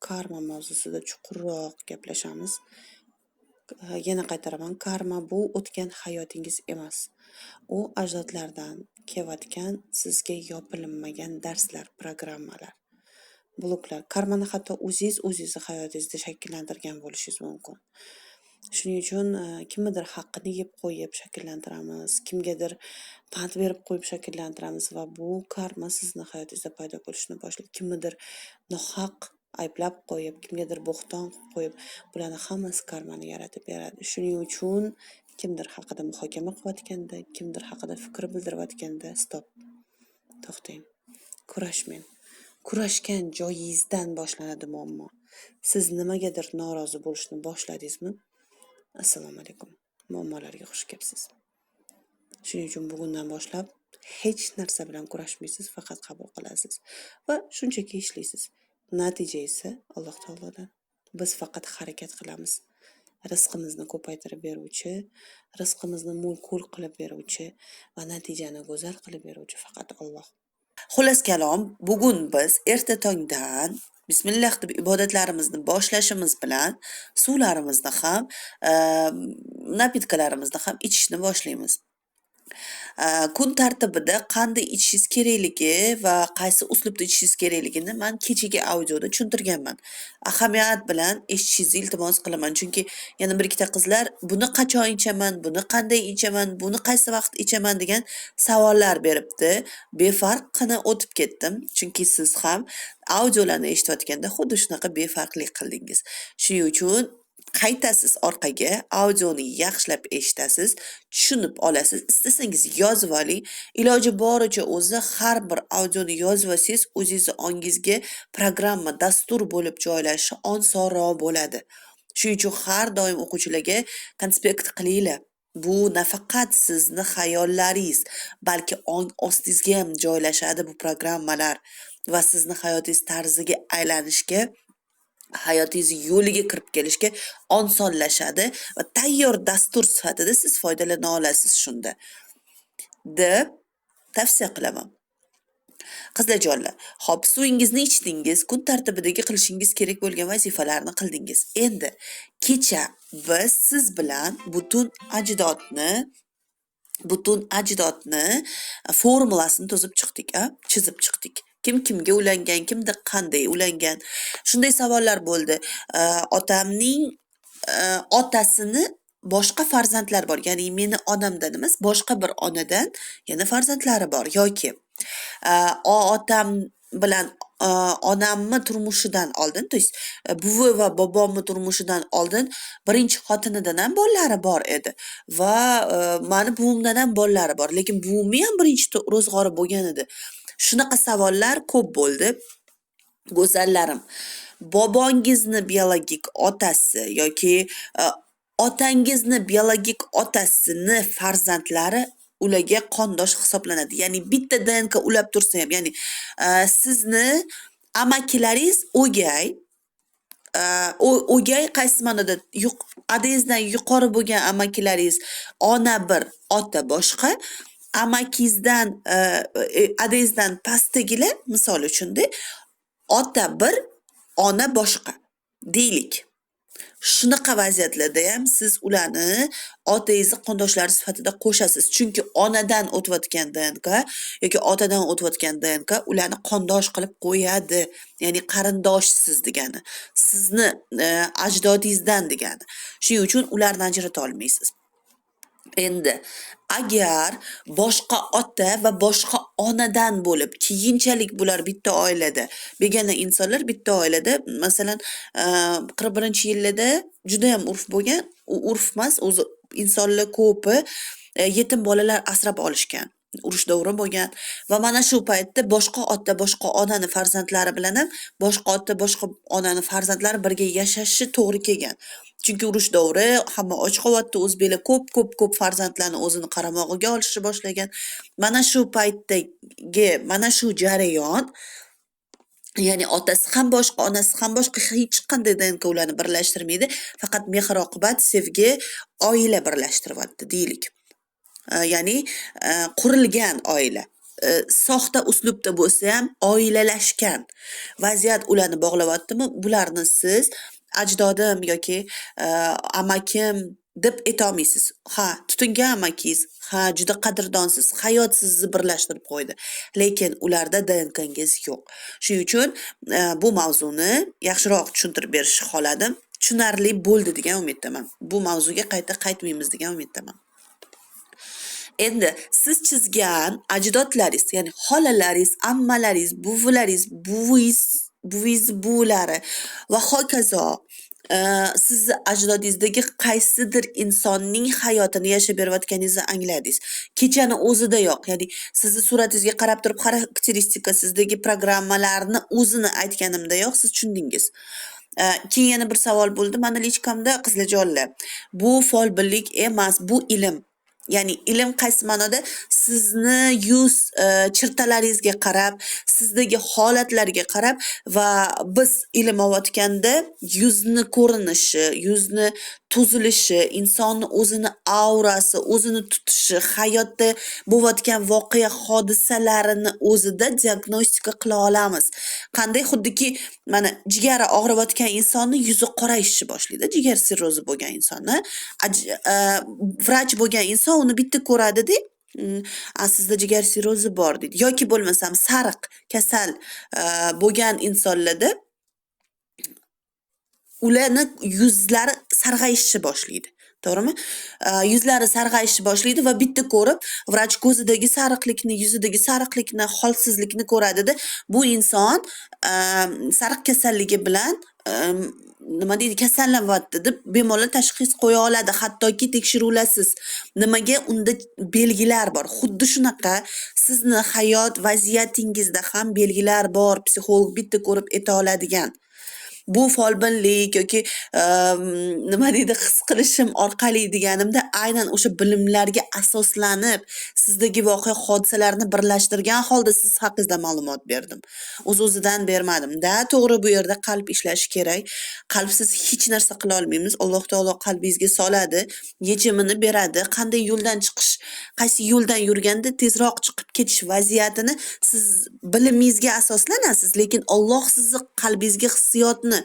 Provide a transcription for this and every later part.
karma mavzusida chuqurroq gaplashamiz. Yana qaytaraman, karma bu o'tgan hayotingiz emas. U ajdodlardan kelayotgan sizga yopilinmagan darslar, programmalar, bloklar. Karmani hatto o'zingizni hayotingizda shakllantirgan bo'lishingiz mumkin. Shuning uchun kimnidir haqqini yeb qo'yib shakllantiramiz, kimgadir pand berib qo'yib shakllantiramiz va bu karma sizni hayotingizda paydo bo'lishni boshlaydi. Kimnidir nohaq ayblab qo'yib, kimgadir bo'xton qo'yib, bularning hammasi karmani yaratib beradi. Shuning uchun kimdir haqida muhokama qilayotganda, kimdir haqida fikr bildirayotganda stop. To'xtang. Kurashmang. Kurashgan joyingizdan boshlanadi muammo. Siz nimagadir norozi bo'lishni boshladingizmi? Assalomu alaykum. Muammolarga xush kelibsiz. Shuning uchun bugundan boshlab hech narsa bilan kurashmaysiz, faqat qabul qilasiz va shunchaki ishlaysiz. Natija esa Alloh taolodan. Biz faqat harakat qilamiz. Rizqimizni ko'paytirib beruvchi, rizqimizni mo'l-ko'l qilib beruvchi va natijani go'zal qilib beruvchi faqat Alloh. Xullas kalom, bugun biz erta tongdan bismillah deb ibodatlarimizni boshlashimiz bilan suvlarimizni ham, napitkalarimizni ham ichishni boshlaymiz. Kun tartibida qanday ichishingiz kerakligi va qaysi uslubda ichishingiz kerakligini men kechagi audioda tushuntirganman. Ahamiyat bilan eshitishingizni iltimos qilaman, chunki yana bir ikkita qizlar buni qachon ichaman, buni qanday ichaman, buni qaysi vaqt ichaman degan savollar beribdi. Befarqini o'tib ketdim, chunki siz ham audiolarni eshitayotganda xuddi shunaqa befarqlik qildingiz. Shuning uchun qaytasiz orqaga, audioni yaxshilab eshitasiz, tushunib olasiz. Istasangiz yozib oling. Iloji boricha o'zi har bir audioni yozib olsangiz, o'zingiz ongingizga programma, dastur bo'lib joylashi osonroq bo'ladi. Shuning uchun har doim o'quvchilarga konspekt qilinglar. Bu nafaqat sizni xayollaringiz, balki ong ostingizga ham joylashadi bu programmalar va sizni hayotingiz tarziga aylanishga, hayotingiz yo'liga kirib kelishga osonlashadi va tayyor dastur sifatida siz foydalana olasiz shunda deb tavsiya qilaman. Qizlarjonlar, hop, suvingizni ichdingiz, kun tartibidagi qilishingiz kerak bo'lgan vazifalarni qildingiz. Endi kecha biz siz bilan butun ajdodni formulasini chizib chiqdik. Kim kimga ulangan, kimda qanday ulangan. Shunday savollar bo'ldi. Otamning otasini boshqa farzandlar bor. Ya'ni meni onamdan emas, boshqa bir onadan yana farzandlari bor yoki otam bilan onamni turmushidan oldin, to есть buvi va bobomni turmushidan oldin birinchi xotinidan ham bolalari bor edi va meni buvimdan ham bolalari bor, lekin buvimni ham birinchi ro'zg'ori bo'lgan edi. Shunaqa savollar ko'p bo'ldi. Go'zallarim, bobongizni biologik otasi yoki otangizni biologik otasini farzandlari ularga qondosh hisoblanadi. Ya'ni bitta DNK ulab tursa ham, ya'ni sizni amakilaringiz o'gay qaysi ma'noda adangizdan yuqori bo'lgan amakilaringiz ona bir, ota boshqa, amakingizdan adangizdan pastdagilar misol uchunda ota bir, ona boshqa deylik. Shunaqa vaziyatlarda ham siz ularni otangizni qondoshlari sifatida qo'shasiz. Chunki onadan o'tayotgan DNK yoki otadan o'tayotgan DNK ularni qondosh qilib qo'yadi. Ya'ni qarindoshsiz degani. Sizni ajdodingizdan degani. Shuning uchun ularni ajrata olmaysiz. Endi agar boshqa ota va boshqa onadan bo'lib, keyinchalik bular bitta oilada, begona insonlar bitta oilada, masalan, 41-yillarda juda ham urf bo'lgan, urf emas, o'zi insonlar ko'pi yetim bolalar asrab olishgan. Urush davri bo'lgan va mana shu paytda boshqa ota, boshqa onani farzandlari bilan ham boshqa ota, boshqa onani farzandlari birga yashashi to'g'ri kelgan. Chunki urush davri, hamma och qolibdi, o'zbeklar ko'p farzandlarni o'zini qaramog'iga olishni boshlagan. Mana shu paytdagi, mana shu jarayon, ya'ni otasi ham boshqa, onasi ham boshqa, hech qanday DNK ularni birlashtirmaydi, faqat mehr-oqibat, sevgi, oila birlashtiryapti deylik. Ya'ni qurilgan oila. soxta uslubda bo'lsa ham oilalashgan vaziyat ularni bog'layaptimi, bularni siz ajdodim yoki amakim deb aytolmaysiz. Ha, tutingan amakingiz, ha, juda qadrdonsiz, hayot sizni birlashtirib qo'ydi. Lekin ularda DNKngiz yo'q. Shuning uchun bu mavzuni yaxshiroq tushuntirib berishni xohladim. Tushunarli bo'ldi degan umiddaman. Bu mavzuga qaytmaymiz degan umiddaman. Endi siz chizgan ajdodlaringiz, ya'ni xolalaringiz, ammalaringiz, buvilaringiz, buvingiz buvilari va hokazo sizni ajdodingizdagi qaysidir insonning hayotini yashab berayotganingizni angladingiz. Kechani o'zidayoq, ya'ni sizni suratingizga qarab turib xarakteristika sizdagi programmalarni o'zini aytganimdayoq siz tushundingiz. Keyin yana bir savol bo'ldi mani lichkamda, qizlarjonlar. Bu folbinlik emas, bu ilm. Ya'ni ilm qaysi ma'noda sizni yuz chirtalaringizga qarab, sizdagi holatlarga qarab va biz ilm olayotganda yuzni ko'rinishi, yuzni tuzilishi, insonni o'zini aurasi, o'zini tutishi, hayotda bo'layotgan voqea hodisalarini o'zida diagnostika qila olamiz. Qanday xuddiki mana jigari og'riyotgan insonni yuzi qorayishni boshlaydi, jigar sirrozi bo'lgan insonni. Vrach bo'lgan inson uni bitta ko'radi-da, sizda jigar sirrozi bor deydi. Yoki bo'lmasam sariq kasal bo'lgan insonlarda ularni yuzlari sarg'ayishni boshlaydi. To'g'rimi? Yuzlari sarg'ayishni boshlaydi va bitta ko'rib, vrach ko'zidagi sariqlikni, yuzidagi sariqlikni, holsizlikni ko'radida, bu inson sariq kasalligi bilan nima deydi, kasallanyapti deb bemalol tashxis qo'ya oladi, hattoki tekshiruvlarsiz. Nimaga? Unda belgilar bor. Xuddi shunaqa sizni hayot vaziyatingizda ham belgilar bor, psixolog bitta ko'rib ayta oladigan. Bu folbinlik yoki nima deydi, his qilishim orqali deganimda aynan o'sha bilimlarga asoslanib sizdagi voqea hodisalarni birlashtirgan holda siz haqingizda ma'lumot berdim. O'z-o'zidan bermadim. To'g'ri, bu yerda qalb ishlashi kerak. Qalbsiz hech narsa qila olmaymiz. Alloh taolo qalbingizga soladi, yechimini beradi. Qanday yo'ldan chiqish, qaysi yo'ldan yurganda tezroq chiqib ketish vaziyatini siz bilimingizga asoslanasiz, lekin Alloh sizni qalbingizga hissiyotni,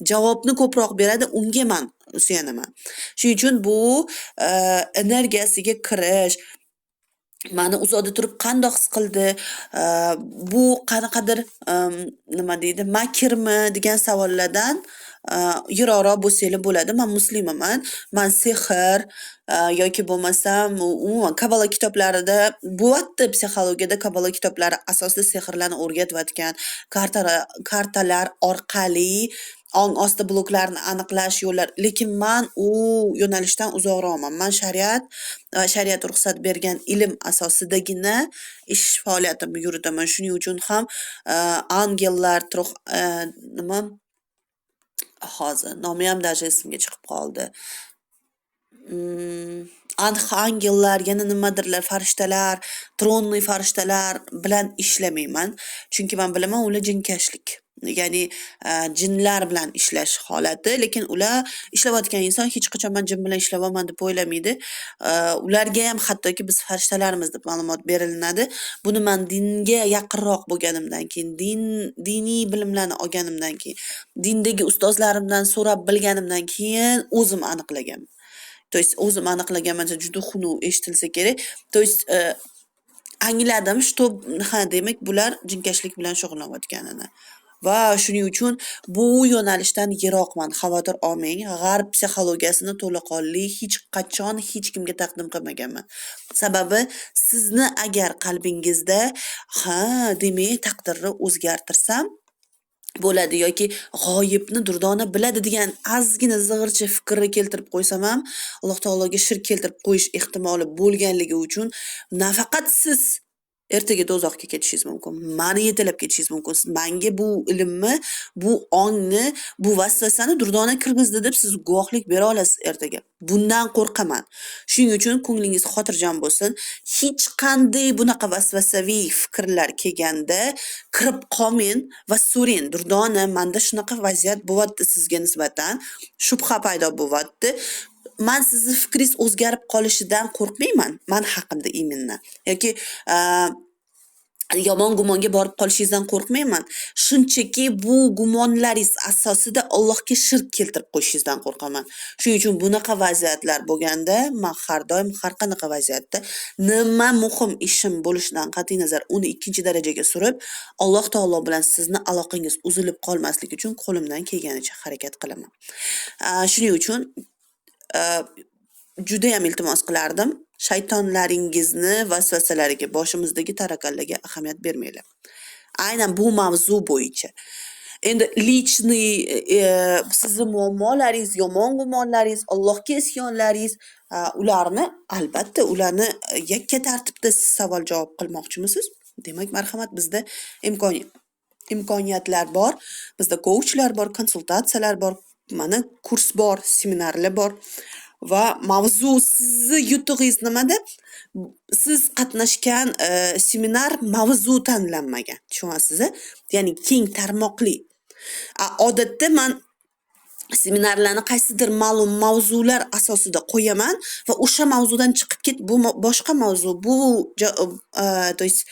javobni ko'proq beradi, unga men suyanaman. Shuning uchun bu energiyasiga kirish, mani uzoqda turib qandoq his qildi, bu qanaqadir nima deydi, makrmi degan savollardan yiroqroq bo'lsanglar bo'ladi. Men muslimaman. Men sehr yoki bo'lmasam umuman kabala kitoblarida bo'lyapti, psixologiyada kabala kitoblari asosida sehrlarni o'rgatayotgan, kartalar orqali ong osti bloklarni aniqlash yo'llar, lekin men u yo'nalishdan uzoqroqman. Men shariat ruxsat bergan ilm asosidagina ish faoliyatimni yuritaman. Shuning uchun ham angellar nima hozir nomi ham даже esimga chiqib qoldi. Angellar, yana nimadirlar, farishtalar, tronli farishtalar bilan ishlamayman. Chunki men bilaman, ular jinkashlik. Ya'ni jinlar bilan ishlash holati, lekin ular ishlayotgan inson hech qachon men jin bilan ishlamayman deb o'ylamaydi. Ularga ham hattoki biz farishtalarimiz deb ma'lumot beriladi. Buni men dinga yaqinroq bo'lganimdan keyin, diniy bilimlarni olganimdan keyin, dindagi ustozlarimdan so'rab bilganimdan keyin o'zim aniqlaganman. То есть o'zim aniqlaganman, juda xunuk eshitilsa kerak. То есть angladim, что ha, demak bular jinkashlik bilan shug'ullanayotganini. Va shuning uchun bu yo'nalishdan yiroqman. Xavotir olmang. G'arb psixologiyasini to'laqonli hech qachon hech kimga taqdim qilmaganman. Sababi sizni agar qalbingizda demak taqdirni o'zgartirsam bo'ladi yoki g'oyibni Durdona biladi degan ozgina zig'ircha fikrni keltirib qo'ysam ham, Alloh taologa shirk keltirib qo'yish ehtimoli bo'lganligi uchun nafaqat siz ertaga do'zaxga ketishingiz mumkin, meni yetalab ketishingiz mumkin. Siz menga bu ilmni, bu ongni, bu vasvasani Durdona kirgizdi deb siz guvohlik bera olasiz ertaga. Bundan qo'rqaman. Shuning uchun ko'nglingiz xotirjam bo'lsin. Hech qanday bunaqa vasvasaviy fikrlar kelganda kirib qolmang va so'rang. Durdona, menda shunaqa vaziyat bo'lyapti sizga nisbatan, shubha paydo bo'lyapti. Men sizni fikringiz o'zgarib qolishidan qo'rqmayman. Men haqimda iminni yoki yomon gumonga borib qolishingizdan qo'rqmayman. Shunchaki bu gumonlaringiz asosida Allohga shirk keltirib qo'yishingizdan qo'rqaman. Shuning uchun bunaqa vaziyatlar bo'lganda, men har doim har qanaqa vaziyatda nima muhim ishim bo'lishidan qat'iy nazar uni ikkinchi darajaga surib, Alloh taolo bilan sizni aloqangiz uzilib qolmasligi uchun qo'limdan kelganicha harakat qilaman. Shuning uchun juda ham iltimos qilardim, shaytonlaringizni vasvasalariga, boshimizdagi tarakallarga ahamiyat bermanglar. Aynan bu mavzu bo'yicha. Endi lichniy sizni muammolaringiz, yomon gumonlaringiz, Allohga isyonlaringiz, ularni albatta ularni yakka tartibda siz savol javob qilmoqchimisiz? Demak, marhamat, bizda imkoniyatlar bor, bizda coachlar bor, konsultatsiyalar bor, mana kurs bor, seminarlar bor. Va mavzu sizni yutug'ingiz nimada? Siz qatnashgan seminar mavzu tanlanmagan. Tushunasizmi? Ya'ni keng tarmoqli. Odatda men seminarlarni qaysidir ma'lum mavzular asosida qo'yaman va o'sha mavzudan chiqib bu boshqa mavzu, bu to есть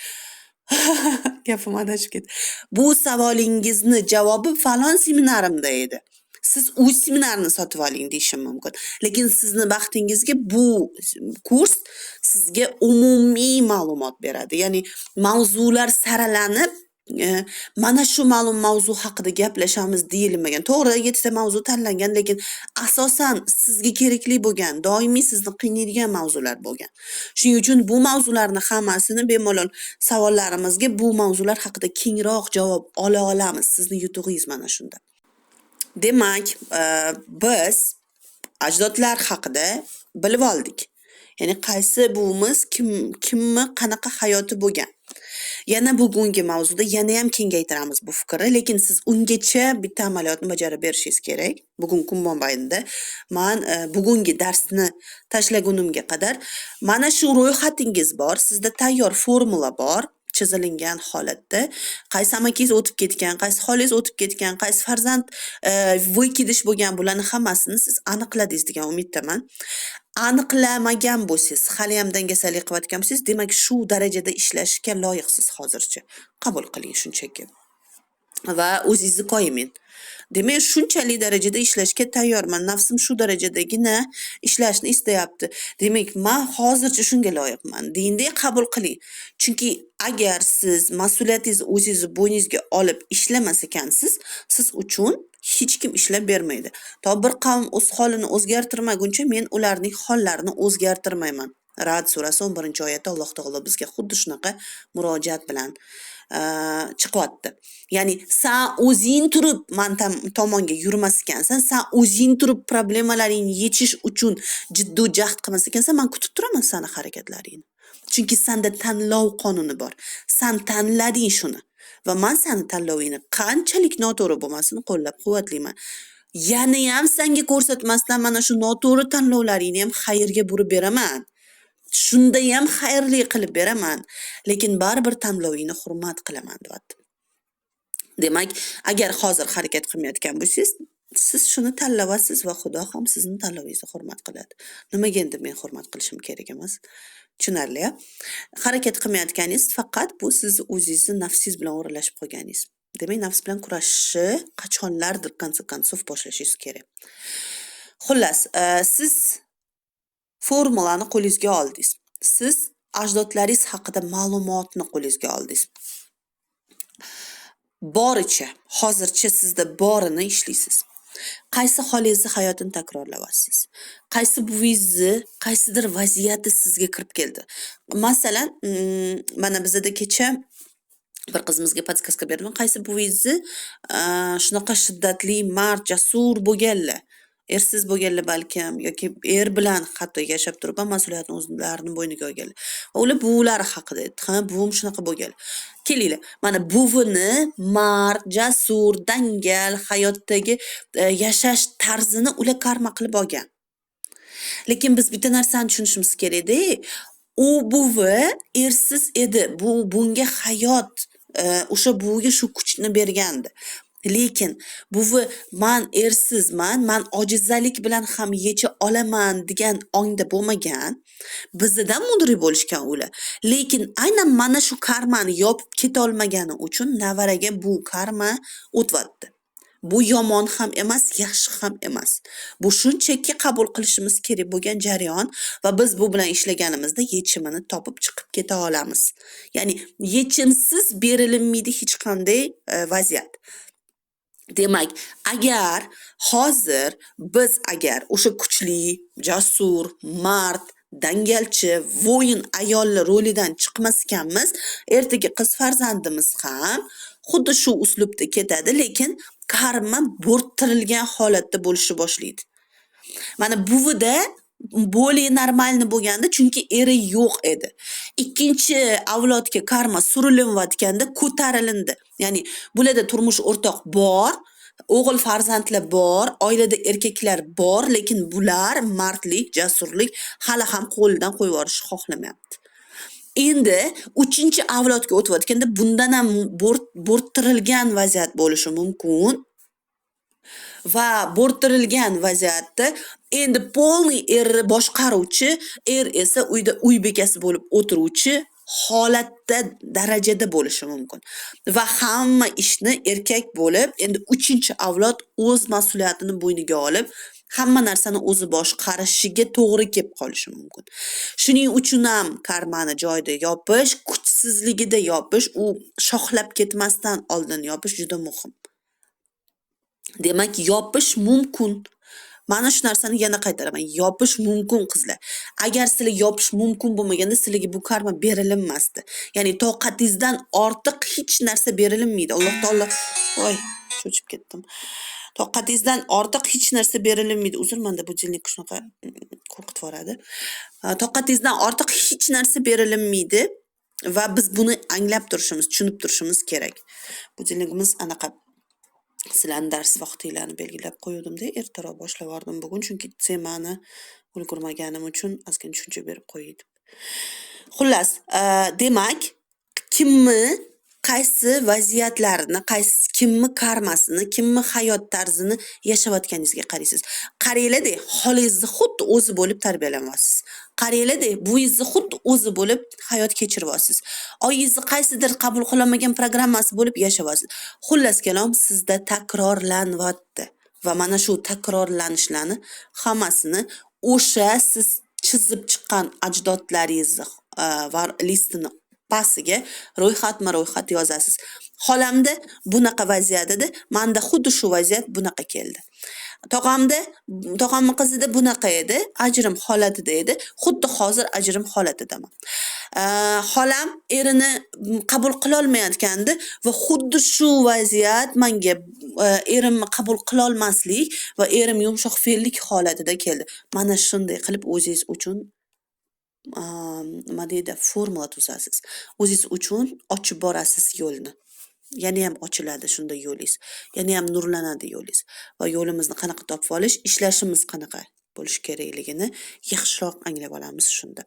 gapim adashib ketdi. Bu savolingizni javobi falon seminarimda edi. Siz u seminarni sotib oling deyishim mumkin. Lekin sizni baxtingizga bu kurs sizga umumiy ma'lumot beradi. Ya'ni mavzular saralanib, mana shu ma'lum mavzu haqida gaplashamiz deyilmagan. To'g'ri, 7 ta mavzu tanlangan, lekin asosan sizga kerakli bo'lgan, doimiy sizni qiynaydigan mavzular bo'lgan. Shuning uchun bu mavzularni hammasini bemalol savollarimizga bu mavzular haqida kengroq javob ola olamiz. Sizni yutug'ingiz mana shunda. Demak, biz ajdodlar haqida bilib oldik. Ya'ni qaysi buvimiz kimni qanaqa hayoti bo'lgan. Yana bugungi mavzuda yana ham kengaytiramiz bu fikrni, lekin siz ungacha bitta amaliyotni bajarib berishingiz kerak. Bugun kun mobaynida men bugungi darsni tashlagunimga qadar mana shu ro'yxatingiz bor, sizda tayyor formula bor. Chizilingan holatda qaysi amakingiz o'tib ketgan, qaysi xolingiz o'tib ketgan, qaysi farzand voy kedish bo'lgan, bularni hammasini siz aniqladingiz degan umiddaman. Aniqlamagan bo'lsangiz, hali ham dangasalik qilayotgan bo'lsangiz, demak shu darajada ishlashga loyiqsiz hozircha. Qabul qiling shunchaki. Va o'zingizni qo'ying. Demak, shunchalik darajada ishlashga tayyorman. Nafsim shu darajadagina ishlashni istayapti. Demak, men hozircha shunga loyiqman. Deyinday qabul qiling. Chunki agar siz mas'uliyatingizni o'zingiz bo'yningizga olib ishlamas ekansiz, siz uchun hech kim ishlab bermaydi. To bir qavm o'z holini o'zgartirmaguncha men ularning hollarini o'zgartirmayman. Ra'd surasi 11-oyatda Alloh taolo bizga xuddi shunaqa murojaat bilan chiqyapti. Ya'ni sen o'zing turib men tomonga yurmas ekansan, sen o'zing turib problemalaringni yechish uchun jiddiy jahd qilmas ekansan, men kutib turaman seni harakatlaringni. Chunki senda tanlov qonuni bor. Sen tanlading shuni. Va men seni tanlovingni qanchalik noto'g'ri bo'lmasin qo'llab-quvvatlayman. Yana ham senga ko'rsatmasdan mana shu noto'g'ri tanlovlaringni ham xayrga burib beraman. Shunda ham xayrli qilib beraman, lekin baribir tanlovingni hurmat qilaman deyapti. Demak, agar hozir harakat qilmayotgan bo'lsangiz, siz shuni tanlaysiz va Xudo ham sizning tanlovingizni hurmat qiladi. Nimaga endi men hurmat qilishim kerak emas? Tushunarli. Harakat qilmayotganingiz faqat bu siz o'zingizni nafsingiz bilan o'ralashib qo'yganingiz. Demak, nafs bilan kurashishni qachonlardir konsekvensiv boshlashingiz kerak. Xullas, siz formulani qo'lingizga oldingiz. Siz ajdodlaringiz haqida ma'lumotni qo'lingizga oldingiz. Boricha, hozircha sizda borini ishlaysiz. Qaysi holingizni hayotini takrorlayapsiz? Qaysi buvingizni, qaysidir vaziyati sizga kirib keldi? Masalan, mana bizda kecha bir qizimizga podskaska berdim. Qaysi buvingizni shunaqa shiddatli, mard, jasur bo'lganlar? Ersiz bo'lganlar balkim yoki er bilan hatto yashab turib ham mas'uliyatni o'zlarining bo'yniga olganlar. Va ular buvilari haqida aytdi. Ha, buvim shunaqa bo'lgan. Kelinglar, mana buvini mard, jasur, dangal hayotdagi yashash tarzini ular karma qilib olgan. Lekin biz bitta narsani tushunishimiz kerak-da. U buvi ersiz edi. Bunga hayot o'sha buviga shu kuchni bergandi. Lekin buvi man ersizman, man ojizalik bilan ham yecha olaman degan ongda bo'lmagan. Bizdan mudri bo'lishgan ular. Lekin aynan mana shu karmani yopib keta olmagani uchun navaraga bu karma o'tvatdi. Bu yomon ham emas, yaxshi ham emas. Bu shunchaki qabul qilishimiz kerak bo'lgan jarayon va biz bu bilan ishlaganimizda yechimini topib chiqib keta olamiz. Ya'ni yechimsiz berilmaydi hech qanday vaziyat. Demak, agar hozir biz agar o'sha kuchli, jasur, mard, dangalchi, voyin ayolli rolidan chiqmas ekanmiz, ertaga qiz farzandimiz ham xuddi shu uslubda ketadi, lekin karma bo'rttirilgan holatda bo'lishni boshlaydi. Mana buvida более normalni bo'lganda, chunki eri yo'q edi. Ikkinchi avlodga karma surilayotganda ko'tarilindi. Ya'ni bularda turmush o'rtoq bor, o'g'il farzandlar bor, oilada erkaklar bor, lekin bular mardlik, jasurlik hali ham qo'lidan qo'yib yuborishni xohlamayapti. Endi 3-chi avlodga o'tayotganda bundan ham bo'rttirilgan vaziyat bo'lishi mumkin. Va bo'rttirilgan vaziyatda endi polniy erni boshqaruvchi, er esa uyda uy bekasi bo'lib o'tiruvchi holatda darajada bo'lishi mumkin. Va hamma ishni erkak bo'lib, endi 3-chi avlod o'z mas'uliyatini bo'yniga olib, hamma narsani o'zi boshqarishiga to'g'ri kelib qolishi mumkin. Shuning uchun ham karmani joyida yopish, kuchsizligida yopish, u shoxlab ketmasdan oldin yopish juda muhim. Demak, yopish mumkin. Mana shu narsani yana qaytaraman. Yopish mumkin qizlar. Agar sizlar yopish mumkin bo'lmaganda sizlarga bu karma berilinmasdi. Ya'ni toqatingizdan ortiq hech narsa berilinmaydi. Alloh taolo, voy, cho'chib ketdim. Toqatingizdan ortiq hech narsa berilinmaydi. Uzr-manda bu jillik shunaqa qo'rqitib yoradi. Toqatingizdan ortiq hech narsa berilinmaydi va biz buni anglab turishimiz, tushunib turishimiz kerak. Bu jilligimiz anaqa sizlarni dars vaqtinglarni belgilab qo'yuvdim-da, ertaroq boshlab yubordim bugun, chunki temani ulgurmaganim uchun ozgina tushuncha berib qo'ydim. Xullas, demak, kimni qaysi vaziyatlarini, kimni karmasini, kimni hayot tarzini yashayotganingizga qaraysiz. Qaranglar-da, xolingizni xuddi o'zi bo'lib tarbiyalanyapsiz. Qaranglar-da, buyingizni xuddi o'zi bo'lib hayot kechiryapsiz. Oyingizni qaysidir qabul qilolmagan programmasi bo'lib yashayapsiz. Xullas kalom, sizda takrorlanyapti. Va mana shu takrorlanishlarni hammasini o'sha siz chizib chiqqan ajdodlaringizni va listini pastiga ro'yxat yozasiz. Xolamda bunaqa vaziyat edi, menda xuddi shu vaziyat bunaqa keldi. Tog'amning qizida bunaqa edi, ajrim holatida edi, xuddi hozir ajrim holatidaman. Xolam erini qabul qila olmayotgandi va xuddi shu vaziyat menga erimni qabul qila olmaslik va erim yumshoq fe'llik holatida keldi. Mana shunday qilib o'zingiz uchun nima deydi, formula tuzasiz. O'zingiz uchun ochib borasiz yo'lni. Yana ham ochiladi shunda yo'lingiz. Yana ham nurlanadi yo'lingiz. Va yo'limizni qanaqa topib olish, ishlashimiz qanaqa bo'lish kerakligini yaxshiroq anglab olamiz shunda.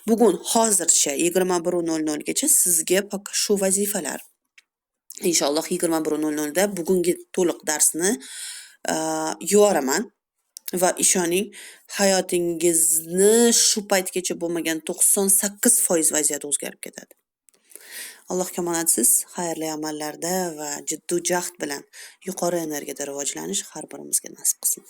Bugun hozircha 21:00 gacha sizga faqat shu vazifalar. Inshaalloh 21:00 da bugungi to'liq darsni yuboraman. Va ishoning, hayotingizni shu paytgacha bo'lmagan 98% vaziyat o'zgarib ketadi. Allohga omonatsiz, xayrli amallarda va jiddiy jahd bilan yuqori energiyada rivojlanish har birimizga nasib qilsin.